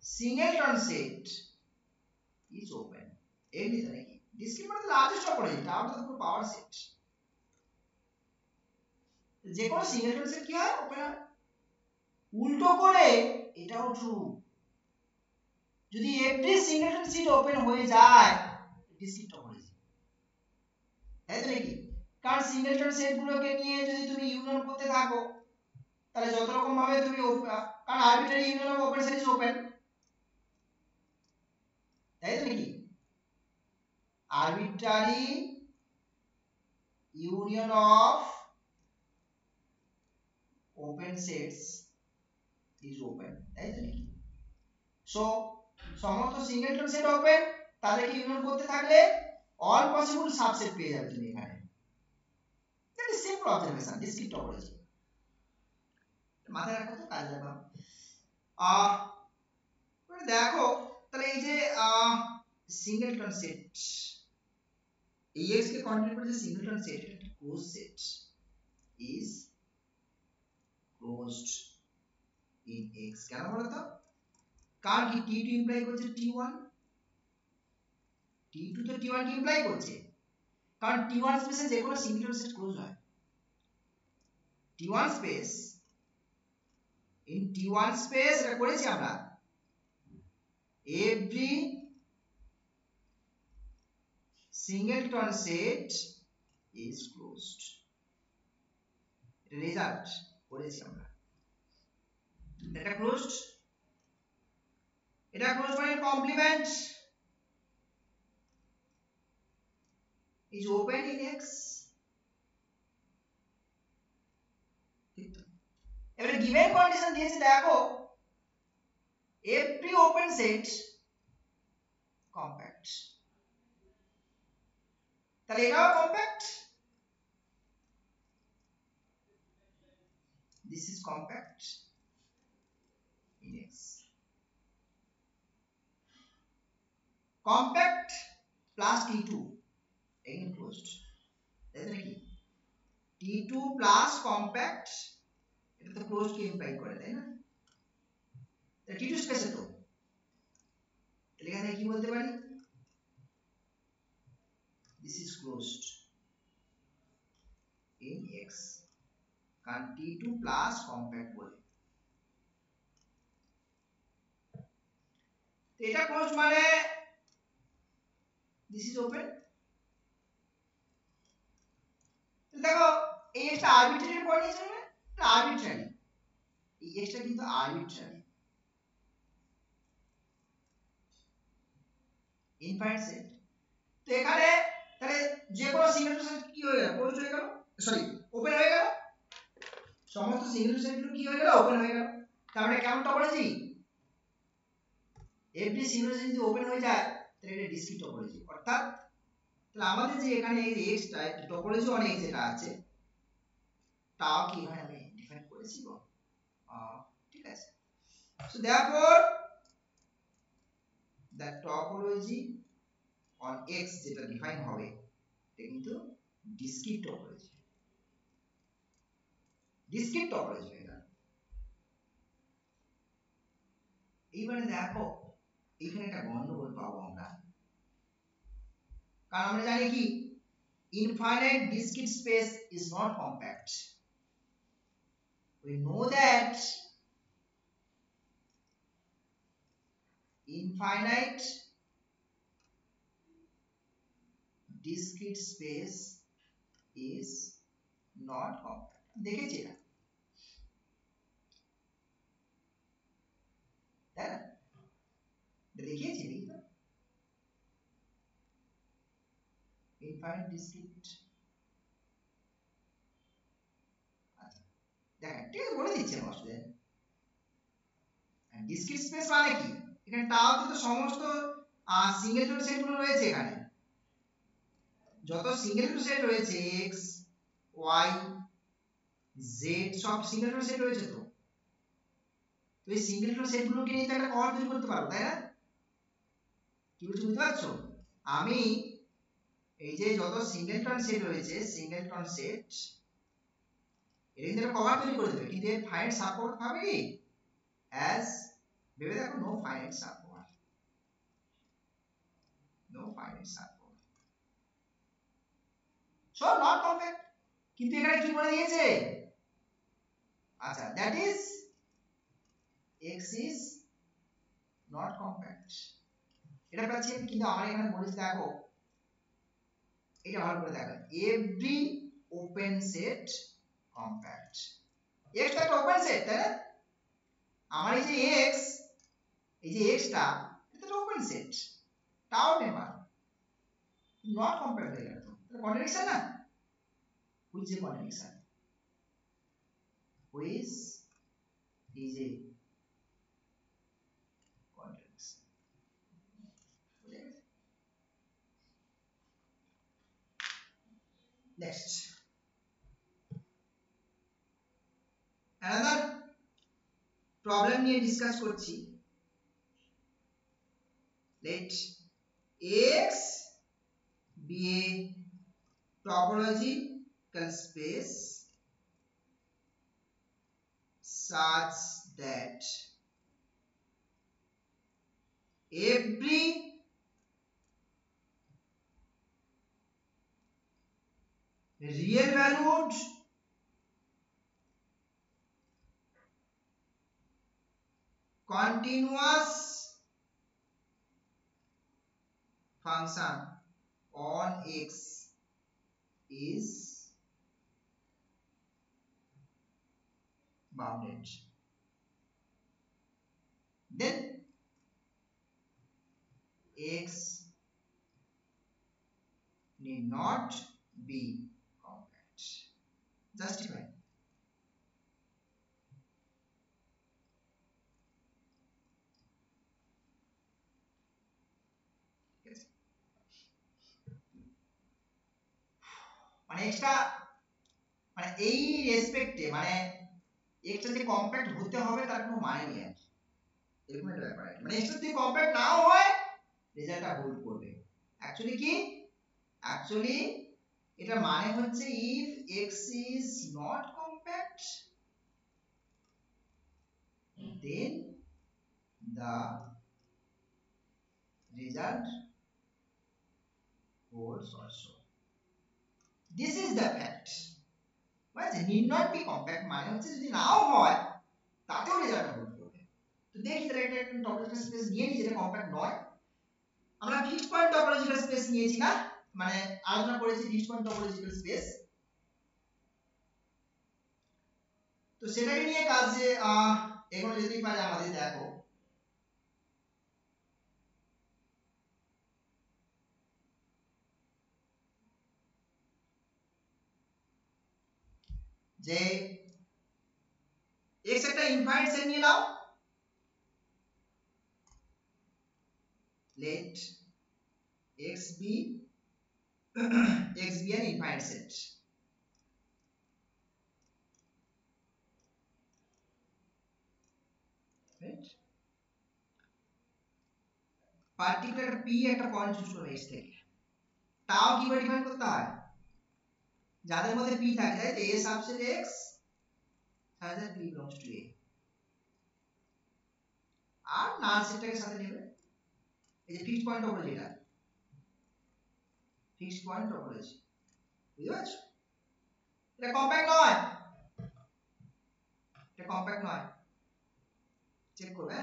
singleton set is open এমনি তো নাকি discrete মানে লার্জেস্ট topology তার মানে পুরো পাওয়ার সেট যে কোনো সিঙ্গেলটন সেট কি হয় ওপেন হয় উল্টো করে এটাও ট্রু যদি এভরি সিঙ্গেলটন সেট ওপেন হয়ে যায় ডিসক্রিট টপোলজি তাই তো নাকি কারণ সিঙ্গেলটন সেট গুলোকে নিয়ে যদি তুমি ইউনিয়ন করতে থাকো তাহলে যত রকম ভাবে তুমি কারণ arbitrary union of open set is open তাই তো নাকি arbitrary union of open sets is open তাই তো নাকি সো সমস্ত সিঙ্গেলটন সেট ওপেন তাদেরকে ইউনিয়ন করতে থাকলে অল পসিবল সাবসেট পেয়ে যাবে তুমি এখানে that is simple observation discrete topology মাথায় রাখো তো কাজে লাগাও দেখো তাহলে এই যে সিঙ্গেলটন সেট এই x কে কন্টিনিউ করে যে সিঙ্গেলটন সেট এটা একটা close set is closed in x কেন বলো তো কারণ কি t2 ইমপ্লাই করছে t1 t2 তো t1 কে ইমপ্লাই করছে কারণ t1 স্পেসে যে কোনো সিঙ্গেলটন সেট ক্লোজ হয় t1 space in t1 space এটা করেছি আমরা every singleton set is closed এটা রেজাল্ট করেছি আমরা এটা ক্লোজড মানে complement is open in x এবারে given condition দিয়েছে দেখো every open set compact তাহলে এটাও compact this is compact in X. Compact plus T2 again closed. তাই নাকি T2 plus compact এটা তো ক্লোজড কে ইমপ্লাই করে তাই না T2 স্পেসে তো তাহলে এখানে কি বলতে পারি this is closed in X কারণ T2 plus compact বলে তো এটা ক্লোজড মানে this is open দেখো এই একটা আরবিট্রারি পয়েন্ট আছে না এটা আরবিট্রারি এই এক্সটা কিন্তু আরবিট্রারি ইনফাইনাইট সেট তো এখানে তাহলে যে কোনো সিঙ্গেল সেট কি হয়ে গেল ক্লোজড হয়ে গেল সরি ওপেন হয়ে গেল সমস্ত সিঙ্গেল সেটগুলো কি হয়ে গেল ওপেন হয়ে গেল তাহলে কেমন টপোলজি এভরি সিঙ্গেল সেট যদি ওপেন হয়ে যায় তাহলে এটা ডিসক্রিট টপোলজি অর্থাৎ তাহলে আমাদের যে এখানে এই যে x টা টপোলজি অন x যেটা আছে তাও কি এখানে আমি ডিফাইন করেছি গো ঠিক আছে so therefore the topology on x যেটা ডিফাইন হবে এটা কিন্তু ডিসক্রিট টপোলজি এটা এইবারে দেখো এখানে একটা গন্ডগোল পাবো আমরা কারণ আমরা জানি কি infinite discrete space is not compact we know that infinite discrete space is not compact দেখেছি এটা তাই না দেখিয়েছি না infinite discrete আচ্ছা দেখেন ঠিক আছে বলে দিচ্ছি আমার আসলে ডিসক্রিট স্পেস মানে কি এখানে টাওতে তো সমস্ত সিঙ্গেল রুট সেট গুলো রয়েছে এখানে যত সিঙ্গেল রুট সেট রয়েছে x y z সব সিঙ্গেল রুট সেট রয়েছে তো এই সিঙ্গেল রুট সেট গুলোকে নিয়ে তো একটা কভার তৈরি করতে পারবো তাই না কি বলছি বুঝতে পারছো আমি এই যে যত সিঙ্গেলটন সেট রয়েছে সিঙ্গেলটন সেট এর কিন্তু কভার তৈরি করে দেবে কিন্তু এর ফাইনাইট সাপোর্ট পাবে কি as ভেবে দেখো no finite support so not compact কিন্তু এখানে কি বলে দিয়েছে আচ্ছা that is x is not compact এটা পাচ্ছি কিন্তু আমরা এখানে বলেছি দেখো এটা ভালো করে দেখো every open set compact x টা একটা ওপেন সেট তাই না আমার এই যে x টা এটা তো ওপেন সেট তাও নেবার নট কম্পেয়ার হয়ে গেল তো তাহলে কন্ট্রাডিকশন না which is a contradiction which is a contradiction next another problem নিয়ে ডিসকাস করছি let x be a topological space such that every real valued continuous function on x is bounded then x need not be compact justify মানে extra মানে এই রেসপেক্টে মানে x টা যে compact হতে হবে তার কোনো মানে নেই আর এরকম একটা ব্যাপার মানে x যদি কম্প্যাক্ট নাও হয় রেজাল্টটা হোল্ড করবে অ্যাকচুয়ালি কি অ্যাকচুয়ালি এটা মানে হচ্ছে if x is not compact then the result holds also this is the fact মানে need not be compact মানে হচ্ছে যদি নাও হয় তাতেও রেজাল্ট হোল্ড করবে তো দেখি তাহলে এটা একটা টপোলজিক্যাল স্পেস নিয়ে নি যেটা কম্প্যাক্ট নয় আমরা ফিক্সড পয়েন্ট টপোলজিক্যাল স্পেস নিয়েছি না মানে আলোচনা করেছি ফিক্সড পয়েন্ট টপোলজিক্যাল স্পেস তো সেটাকে নিয়ে কাজে এগুলো যদি পারে আমাদের দেখো যে x একটা ইনফাইনাইট সেট নিয়ে নাও let x be an infinite set right particular p একটা পয়েন্ট চুজ করবে x থেকে তাও কিভাবে ডিফাইন করতে হয় যাদের মধ্যে p থাকে তাই তো a subset x such that p belongs to a আর নাল সেটটাকে সাথে নেবে এই যে ফিক্সড পয়েন্ট টপোলজি এটা ফিক্সড পয়েন্ট টপোলজি বুঝতে পারছো এটা কম্প্যাক্ট নয় এটা কম্প্যাক্ট নয় চেক করবে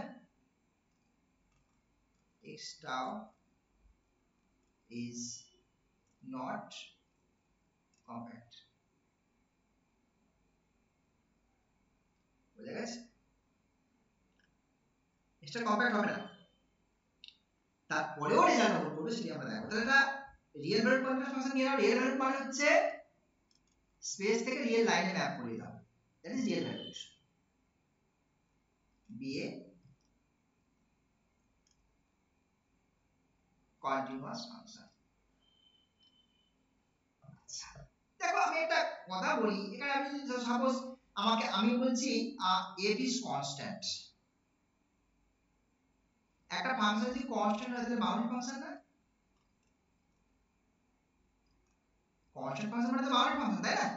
x tau is not compact বুঝা গেছে এটা কম্প্যাক্ট হবে না তারপরেও রেজাল্ট হোল্ড করবে সেটা আমরা দেখো তাহলে এটা রিয়েল ভ্যালু কন্ট্রাস্ট ফাংশন নিয়ে নাও রিয়েল ভ্যালু মানে হচ্ছে স্পেস থেকে রিয়েল লাইনে ম্যাপ করে দাও that is real value be a continuous function দেখো আমি একটা কথা বলি এখানে আমি যদি সাপোজ আমি বলছি f is constant একটা ফাংশন যদি কনস্ট্যান্ট হয় তাহলে বাউন্ডারি ফাংশন না কনস্ট্যান্ট ফাংশন মানে তো বাউন্ডারি ফাংশন তাই না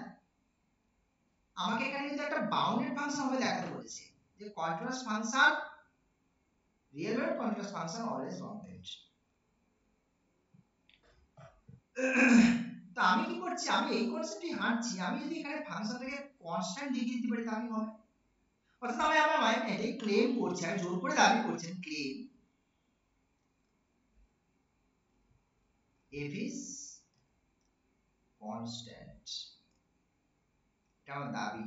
আমাকে এখানে কিন্তু একটা বাউন্ডেড ফাংশন হবে দেখাতে বলেছে যে continuous function real value continuous function always bounded তো আমি কি করছি আমি এই কনসেপ্টই হাঁটছি আমি যদি এখানে ফাংশনটাকে কনস্ট্যান্ট লিখে দিতে পারি তাহলে হবে অর্থাৎ আমি আমার মাইন্ড এটাই ক্লেম করছি আমি জোর করে দাবি করছি ক্লেম f is constant এটা আমার দাবি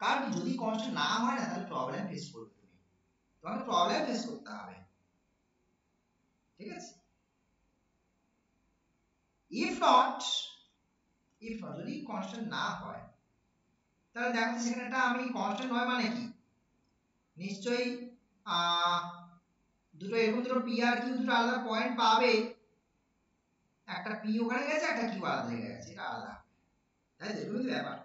কারণ যদি কনস্ট্যান্ট না হয় না তাহলে প্রবলেম ফেস করবে তুমি তোমাকে প্রবলেম ফেস করতে হবে ঠিক আছে if not যদি কনস্ট্যান্ট না হয় তাহলে দেখো সেখানে একটা আমি কনস্ট্যান্ট নয় মানে কি নিশ্চয়ই দুটো এরকম দুটো p আর q দুটো আলাদা পয়েন্ট পাবে একটা p ওখানে গেছে একটা q আলাদা জায়গায় গেছে এটা আলাদা তাই তো এরকমই ব্যাপার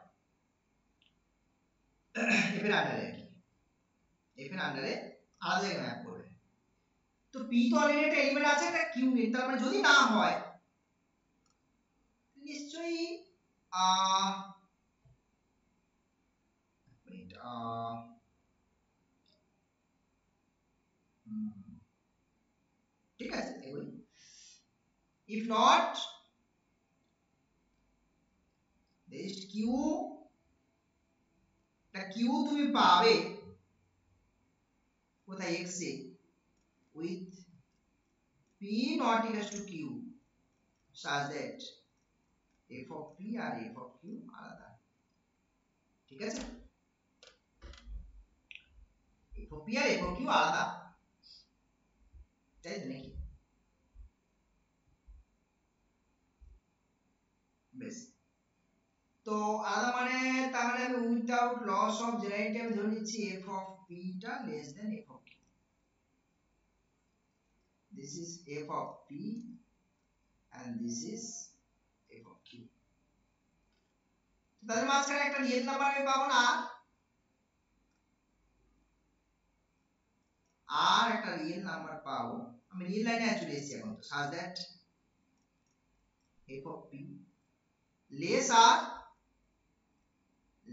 f এর আন্ডারে কি f এর আন্ডারে আলাদা জায়গায় ম্যাপ করবে তো p তো অলরেডি একটা এলিমেন্ট আছে একটা q নেই তার মানে যদি না হয় নিশ্চয়ই ঠিক আছে এগুলি if not there is q টা q তুমি পাবে কোথায় x A with p not equals to q such that f of p R f of q আলাদা ঠিক আছে f of p R f of q আলাদা তাই তো নাকি বেশ তো আলাদা মানে তাহলে আমি উইদাউট লস অফ জেনারেলিটি আমি ধরে নিচ্ছি f of p টা less than f of q this is f of p and this is f of q তাদের মাঝখানে একটা রিয়েল নাম্বার আমি পাবো না আর একটা রিয়েল নাম্বার পাবো, আমি রিয়েল লাইনে চলে এসেছি এখন, তো such that f of p less r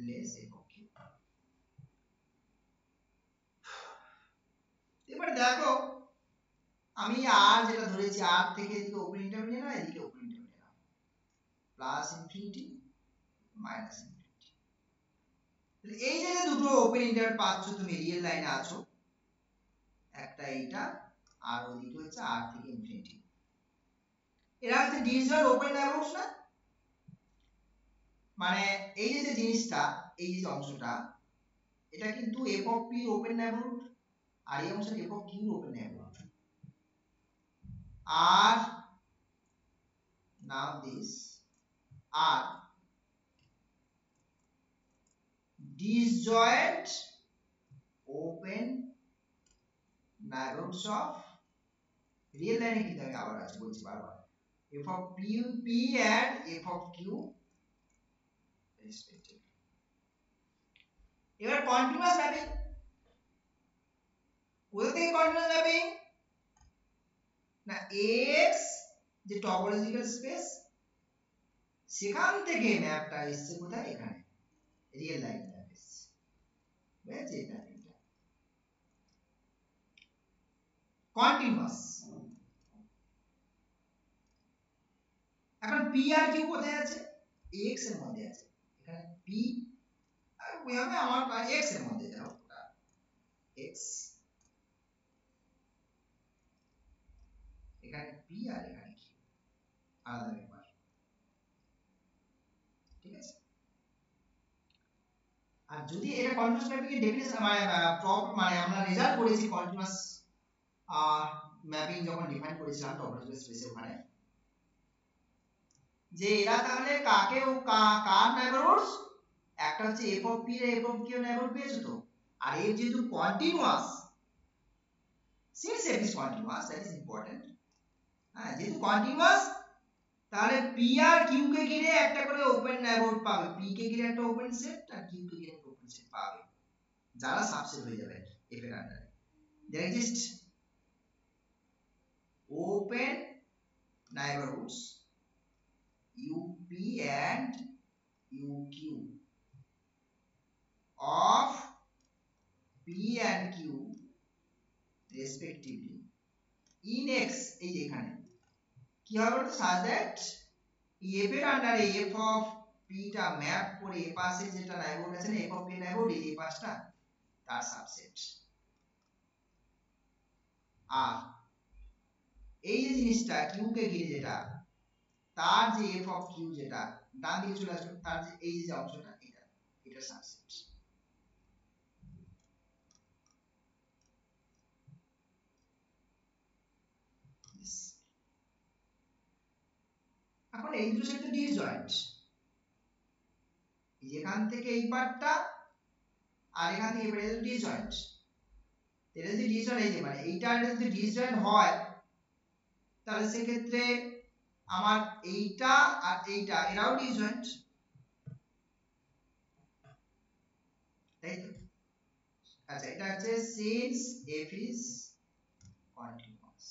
less f of q। এবারে দেখো আমি আর যেটা ধরেছি, আর থেকে এদিকে ওপেন ইন্টারভ্যাল নিলাম, এদিকে ওপেন ইন্টারভ্যাল নিলাম, প্লাস ইনফিনিটি মাইনাস ইনফিনিটি। তাহলে এই যে দুটো ওপেন ইন্টারভ্যাল পাচ্ছ তুমি রিয়েল লাইনে আছো, একটা এইটা আর ওদিকে হচ্ছে আর থেকে ইনফিনিটি, এরা হচ্ছে ডিসজয়েন্ট ওপেন নেইবারহুডস না? মানে এই যে জিনিসটা, এই যে অংশটা, এটা কিন্তু f of p open neighbourhood, আর এই অংশটা f of q open neighbourhood. আর now this are disjoint open neighborhoods of real line এ, কিন্তু আমি আবার আছে বলছি বারবার, f of p and f of q respectively। এবার কন্টিনিউয়াস ম্যাপিং, কোথা থেকে কন্টিনিউয়াস ম্যাপিং না, x যে টপোলজিক্যাল স্পেস, সেখান থেকে ম্যাপটা এসেছে কোথায়, এখানে রিয়েল লাইন ম্যাপ এসেছে, বুঝেছি? এটা কন্টিনিউয়াস। এখন p আর q কোথায় আছে, x এর মধ্যে আছে, এখানে p আর ওই হবে আমার x এর মধ্যে যাও, x এখানে p আর এখানে q আলাদা ব্যাপার, ঠিক আছে? আর যদি এটা কন্টিনিউয়াস ম্যাপিং এর ডেফিনিশন মানে আমরা রেজাল্ট করেছি কন্টিনিউয়াস ম্যাপিং যখন ডিফাইন করেছিলাম টপোলজিক্যাল স্পেসে, ওখানে যে এরা তাহলে কাকে ও কার নেইবারহুডস, একটা হচ্ছে f of p এর f of q নেইবারহুড পেয়েছো তো, আর এর যেহেতু continuous, since f is continuous that is important, হ্যাঁ যেহেতু কন্টিনিউয়াস, তাহলে p আর q কে ঘিরে একটা করে ওপেন নেইবারহুড পাবে, p কে ঘিরে একটা ওপেন সেট আর q কে ঘিরে একটা ওপেন সেট পাবে, যারা সাবসেট হয়ে যাবে f এর আন্ডারে। there exist open neighborhoods up and uq of p and q respectively in x, এই যে এখানে কি হবে বলতো, such that f এর আন্ডারে f of p টা ম্যাপ করে এ পাশে যেটা নেইবারহুড আছে না, f of p নেইবারহুড এই পাশটা তার সাবসেট। আর এই যে জিনিসটা q কে ঘিরে যেটা, তার যে f of q যেটা ডান দিকে চলে আসবে, তার যে এই যে অংশটা, এটা সাবসেট। এখন এই দুটো সেট তো ডিসজয়েন্ট, এখান থেকে এই পার্টটা আর এখান থেকে এই পার্টটা ডিসজয়েন্ট, এটা যদি ডিসজয়েন্ট, এই যে মানে এইটা যদি ডিসজয়েন্ট হয়, তাহলে সেক্ষেত্রে আমার এইটা আর এইটা এরাও ডিসজয়েন্ট, তাই তো? আচ্ছা, এটা হচ্ছে since f is continuous।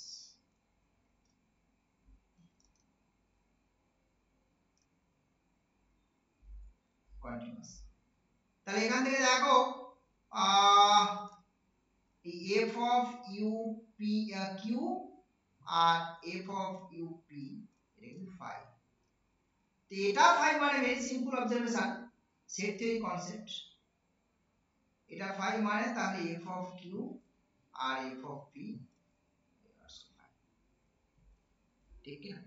Continuous, তাহলে এখান থেকে দেখো এই f of u p q R f of u p এটা কিন্তু 5, তো এটা 5 মানে very simple observation, set theory concept, এটা 5 মানে তাহলে f of q R f of p ঠিক কি না?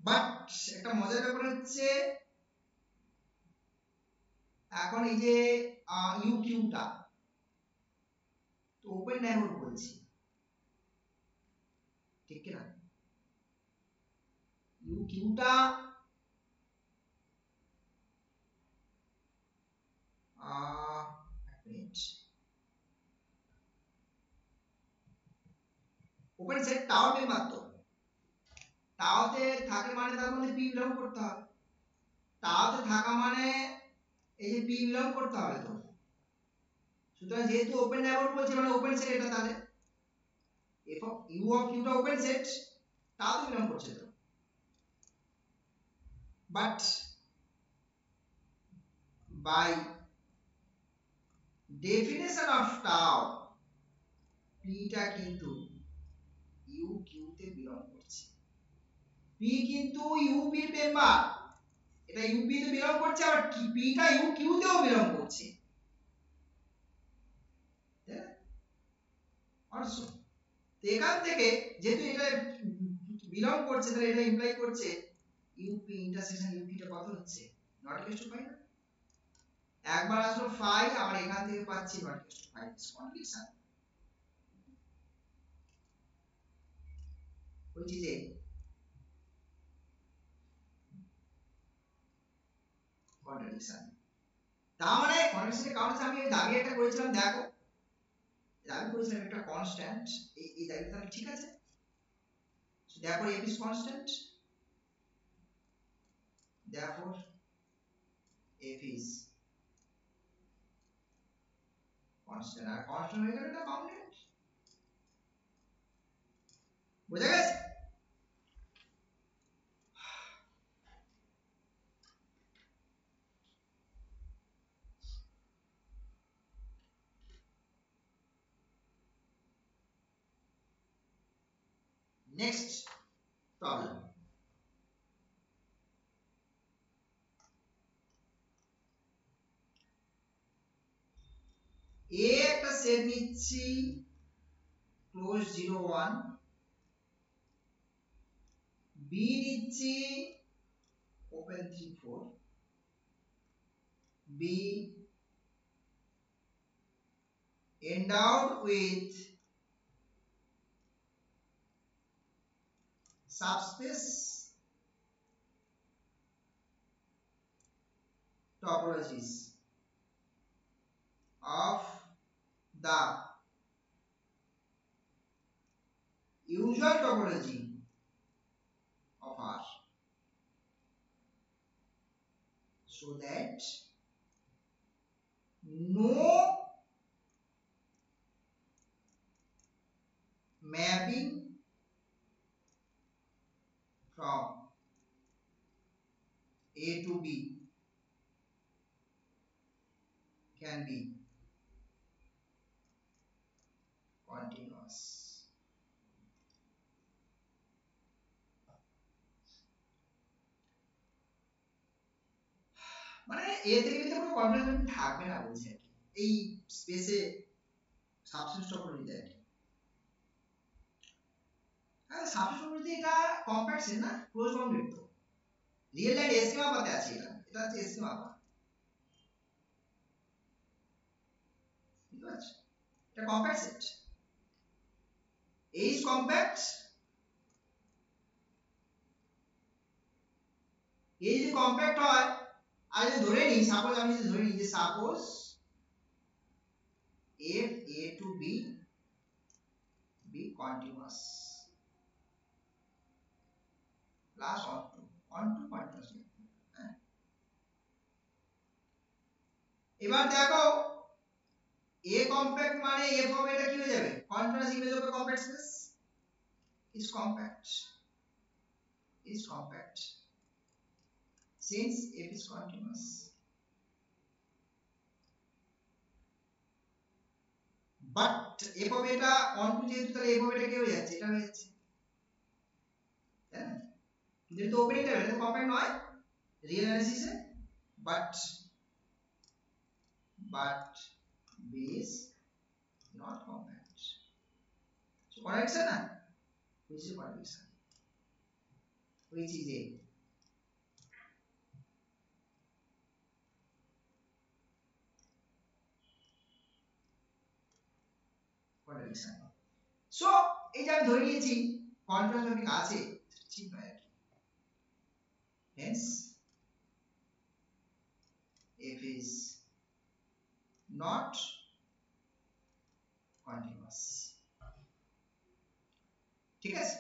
বাট একটা মজার ব্যাপার হচ্ছে, এখন এই যে ইউ কিউটা তো ওপেন নেইবারহুড বলছি, ঠিক কি না? ইউ কিউটা ওপেন সেট টাও মেম্বার, তো টাওতে থাকে মানে তার মধ্যে পি বিলং করতে হবে, টাওতে থাকা মানে এই যে পি বিলং করতে হবে, তো সুতরাং যেহেতু ওপেন নেইবার বলছে মানে ওপেন সেট এটা, তাহলে f of u of q টা ওপেন সেট, তা তো বিলং করছে তো। But by definition of tau p টা কিন্তু u q তে বিলং করছে। p কিন্তু u p এর মেম্বার, এটা u p তে বিলং করছে, আবার p টা u q তেও বিলং করছে। অলসো তো এখান থেকে যেহেতু এটা বিলং করছে, তাহলে এটা ইমপ্লাই করছে up ইন্টারসেকশন up টা কত হচ্ছে, নট ইকুয়াল টু 5 না? একবার আসলো 5, আবার এখান থেকে পাচ্ছি not equal to 5, is contradiction, which is a contradiction. তার মানে কন্ট্রাডিকশনের কারণ হচ্ছে আমি এই দাবি একটা করেছিলাম, দেখো দাবি করেছিলাম একটা কনস্ট্যান্ট, এই দাবিটা ঠিক আছে, therefore f is constant, therefore f is constant, আর কনস্ট্যান্ট হয়ে গেলে এটা বাউন্ডেড। বুঝা গেছে? নেক্সট প্রবলেম, এ একটা সেট নিচ্ছি ক্লোজ 0 1, বি নিচ্ছি open 3 4, B endowed with subspace topologies of the usual topology of R, so that no mapping from A to B can be continuous। মানে এ থেকে বিতে কোনো কনফিউশন থাকবে না বলছে আর কি, এই স্পেসে সাবস্টেন্স টপোলজি দেয়। আর সাবস্টেন্স টপোলজি এটা কম্প্যাক্ট সেট না, ক্লোজ বাউন্ডেড তো, রিয়েল লাইন স্কিমা পাতে আছে, এটা হচ্ছে স্কিমা পা, বুঝতে পারছো? এটা compact set, A is compact, A যদি কম্প্যাক্ট হয়, আর যদি ধরে নিই, সাপোজ আমি যদি ধরে নিই যে suppose if A to B be continuous plus on to continuous, হ্যাঁ। এবার দেখো A compact মানে f হবে এটা কি হয়ে যাবে, continuous image of a compact space, is compact, is compact since f is continuous, but f হবে এটা on to, যেহেতু তাহলে f হবে এটা কি হয়ে যাচ্ছে, এটা হয়ে যাচ্ছে, তাই না? যেহেতু ওপেন ইন্টারভ্যাল, এটা কম্প্যাক্ট নয় real অ্যানালিসিসে, but B is not compact, so contradiction না, which is a contradiction, which is a contradiction। so এই যে আমি ধরে নিয়েছি কন্ট্রাস্ট ম্যাপিং আছে, ঠিক নয় আর কি, hence f is not continuous, ঠিক আছে?